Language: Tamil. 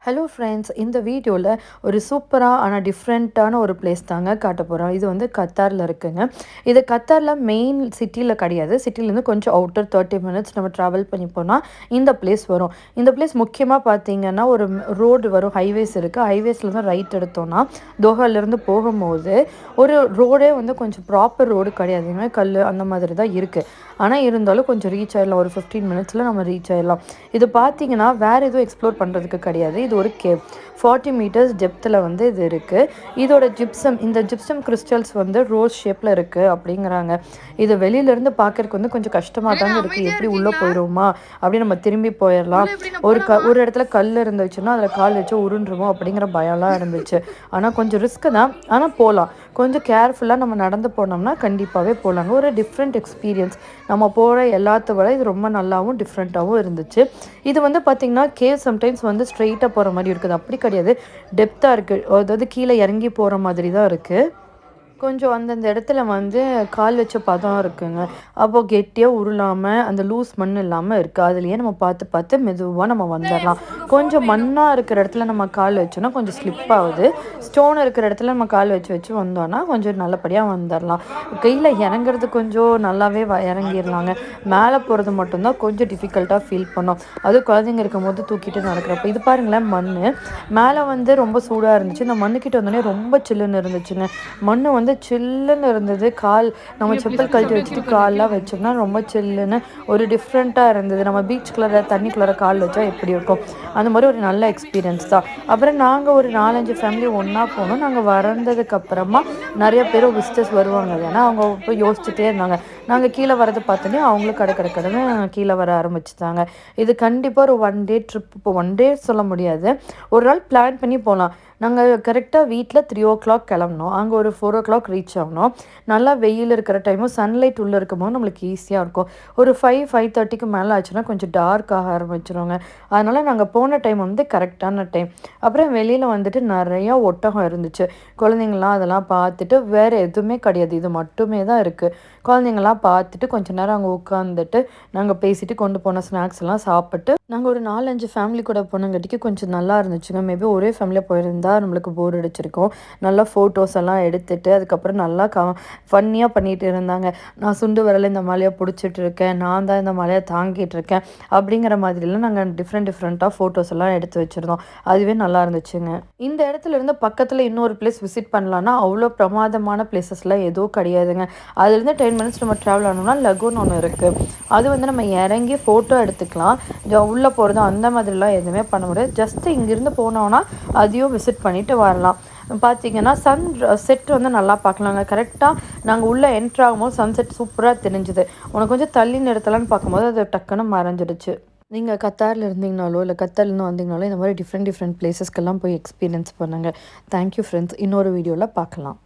ஹலோ ஃப்ரெண்ட்ஸ், இந்த வீடியோவில் ஒரு சூப்பராக ஆனால் டிஃப்ரெண்ட்டான ஒரு பிளேஸ் தாங்க காட்ட போகிறோம். இது வந்து கத்தாரில் இருக்குங்க. இது கத்தாரில் மெயின் சிட்டியில் கிடையாது. சிட்டிலேருந்து கொஞ்சம் அவுட்டர் 30 மினிட்ஸ் நம்ம ட்ராவல் பண்ணி போனால் இந்த பிளேஸ் வரும். இந்த பிளேஸ் முக்கியமாக பார்த்தீங்கன்னா ஒரு ரோடு வரும், ஹைவேஸ் இருக்குது. ஹைவேஸில் தான் ரைட் எடுத்தோன்னா தோஹாலேருந்து போகும்போது ஒரு ரோடே வந்து கொஞ்சம் ப்ராப்பர் ரோடு கிடையாதுங்க, கல் அந்த மாதிரி தான் இருக்குது. ஆனால் இருந்தாலும் கொஞ்சம் ரீச் ஆகிடலாம், ஒரு 15 மினிட்ஸில் நம்ம ரீச் ஆகிடலாம். இது பார்த்தீங்கன்னா வேறு எதுவும் எக்ஸ்ப்ளோர் பண்ணுறதுக்கு கிடையாது. இது ஒரு கேவ் 40 மீட்டர்ஸ் டெப்த்தில் வந்து இது இருக்குது. இதோட இந்த ஜிப்சம் கிறிஸ்டல்ஸ் வந்து ரோஸ் ஷேப்பில் இருக்குது அப்படிங்கிறாங்க. இது வெளியிலேருந்து பார்க்கறதுக்கு வந்து கொஞ்சம் கஷ்டமாக தாங்க இருக்குது. எப்படி உள்ளே போயிடுவோமா அப்படி நம்ம திரும்பி போயிடலாம். ஒரு இடத்துல கல் இருந்துச்சுன்னா அதில் கால் வச்சு உருண்டுருமோ அப்படிங்கிற பயம்லாம் இருந்துச்சு. ஆனால் கொஞ்சம் ரிஸ்க்கு தான், ஆனால் போகலாம். கொஞ்சம் கேர்ஃபுல்லாக நம்ம நடந்து போனோம்னா கண்டிப்பாகவே போகலாங்க. ஒரு டிஃப்ரெண்ட் எக்ஸ்பீரியன்ஸ். நம்ம போகிற எல்லாத்த விட இது ரொம்ப நல்லாவும் டிஃப்ரெண்ட்டாகவும் இருந்துச்சு. இது வந்து பார்த்திங்கன்னா கேவ் சம்டைம்ஸ் வந்து ஸ்ட்ரெயிட்டாக போகிற மாதிரி இருக்குது, அப்படி கிடையாது. டெப்த்தாக இருக்குது, அதாவது கீழே இறங்கி போகிற மாதிரி தான் இருக்குது. கொஞ்சம் அந்தந்த இடத்துல வந்து கால் வச்ச பதம் இருக்குங்க. அப்போது கெட்டியாக உருளாமல் அந்த லூஸ் மண் இல்லாமல் இருக்குது. அதுலேயே நம்ம பார்த்து பார்த்து மெதுவாக நம்ம வந்துடலாம். கொஞ்சம் மண்ணாக இருக்கிற இடத்துல நம்ம கால் வச்சோன்னா கொஞ்சம் ஸ்லிப் ஆகுது. ஸ்டோன் இருக்கிற இடத்துல நம்ம கால் வச்சு வந்தோன்னா கொஞ்சம் நல்லபடியாக வந்துடலாம். கையில் இறங்குறது கொஞ்சம் நல்லாவே இறங்கிடலாங்க. மேலே போகிறது மட்டும்தான் கொஞ்சம் டிஃபிகல்ட்டாக ஃபீல் பண்ணோம். அதுவும் குழந்தைங்க இருக்கும் போது தூக்கிட்டு நடக்கிறப்ப. இது பாருங்களேன், மண் மேலே வந்து ரொம்ப சூடாக இருந்துச்சு. இந்த மண்ணுக்கிட்ட வந்தோடனே ரொம்ப சில்லுன்னு இருந்துச்சுங்க. மண் வந்து சில்லுன்னு இருந்தது. நம்ம செப்பல் கழட்டி வச்சுட்டு கால்லாம் வச்சோம்னா ரொம்ப சில்லுன்னு ஒரு டிஃப்ரெண்ட்டாக இருந்தது. நம்ம பீச்சுக்குள்ளே தண்ணிக்குள்ளே கால் வச்சா எப்படி இருக்கும், அந்த மாதிரி ஒரு நல்ல எக்ஸ்பீரியன்ஸ் தான். அப்புறம் நாங்கள் ஒரு 4-5 ஃபேமிலி ஒன்றா போனோம். நாங்கள் வந்ததுக்கப்புறமா நிறைய பேர் விசிட்டர்ஸ் வருவாங்க, ஏன்னா அவங்க போய் யோசிச்சுட்டே இருந்தாங்க. நாங்கள் கீழே வரதை பார்த்தோன்னே அவங்களும் கடன்னு கீழே வர ஆரம்பிச்சுட்டாங்க. இது கண்டிப்பாக ஒரு 1 டே ட்ரிப். இப்போ 1 டே சொல்ல முடியாது, ஒரு நாள் பிளான் பண்ணி போகலாம். நாங்கள் கரெக்டாக வீட்டில் 3 o'clock கிளம்பினோம். அங்கே ஒரு 4 o'clock ரீச் ஆகணும். நல்லா வெயில் இருக்கிற டைமும் சன்லைட் உள்ளே இருக்கும்போது நம்மளுக்கு ஈஸியாக இருக்கும். ஒரு 5-5:30க்கு மேலே ஆச்சுன்னா கொஞ்சம் டார்க் ஆக ஆரம்பிச்சிருவாங்க. அதனால் நாங்கள் போன டைம் வந்து கரெக்டான டைம். அப்புறம் வெளியில் வந்துட்டு நிறையா ஒட்டகம் இருந்துச்சு. குழந்தைங்களாம் அதெல்லாம் பார்த்துட்டு, வேறு எதுவுமே கிடையாது, இது மட்டுமே தான் இருக்குது. குழந்தைங்களாம் பார்த்துட்டு கொஞ்சம் நேரம் அங்கே உட்காந்துட்டு நாங்கள் பேசிட்டு கொண்டு போன ஸ்நாக்ஸ் எல்லாம் சாப்பிட்டு நாங்கள் ஒரு 4-5 ஃபேமிலி கூட போனங்காட்டிக்கு கொஞ்சம் நல்லா இருந்துச்சுங்க. மேபி ஒரே ஃபேமிலியாக போயிருந்தால் நம்மளுக்கு போர் அடிச்சிருக்கோம். நல்லா ஃபோட்டோஸ் எல்லாம் எடுத்துட்டு அதுக்கப்புறம் நல்லா ஃபன்னியாக பண்ணிகிட்டு இருந்தாங்க. நான் சுண்டு விரல் இந்த மலையை பிடிச்சிட்டு இருக்கேன், நான் தான் இந்த மலையை தாங்கிட்டு இருக்கேன் அப்படிங்கிற மாதிரிலாம் நாங்கள் டிஃப்ரெண்ட்டாக ஃபோட்டோஸ் எல்லாம் எடுத்து வச்சுருந்தோம். அதுவே நல்லா இருந்துச்சுங்க. இந்த இடத்துல இருந்து பக்கத்தில் இன்னொரு பிளேஸ் விசிட் பண்ணலான்னா அவ்வளோ பிரமாதமான பிளேசஸ்லாம் எதுவும் கிடையாதுங்க. அதுலேருந்து 10 மினிட்ஸ் நம்ம ட்ராவல் ஆனோம்னா லகூன் ஒன்று இருக்குது. அது வந்து நம்ம இறங்கி ஃபோட்டோ எடுத்துக்கலாம். உள்ளே போகிறது அந்த மாதிரிலாம் எதுவுமே பண்ண முடியாது. ஜஸ்ட்டு இங்கேருந்து போனோன்னா அதையும் விசிட் பண்ணிவிட்டு வரலாம். பார்த்திங்கன்னா சன் செட் வந்து நல்லா பார்க்கலாங்க. கரெக்டாக நாங்கள் உள்ளே என்ட்ரு ஆகும்போது சன்செட் சூப்பராக தெரிஞ்சுது. உனக்கு கொஞ்சம் தள்ளி நிறுத்தலான்னு பார்க்கும்போது அது டக்குன்னு மறைஞ்சிடுச்சு. நீங்கள் கத்தாரில் இருந்தீங்கனாலோ இல்லை கத்தார்லேருந்து வந்தீங்கனாலோ இந்த மாதிரி டிஃப்ரெண்ட் பிளேசஸ்க்கெல்லாம் போய் எக்ஸ்பீரியன்ஸ் பண்ணுங்கள். Thank you friends. இன்னொரு வீடியோவில் பார்க்கலாம்.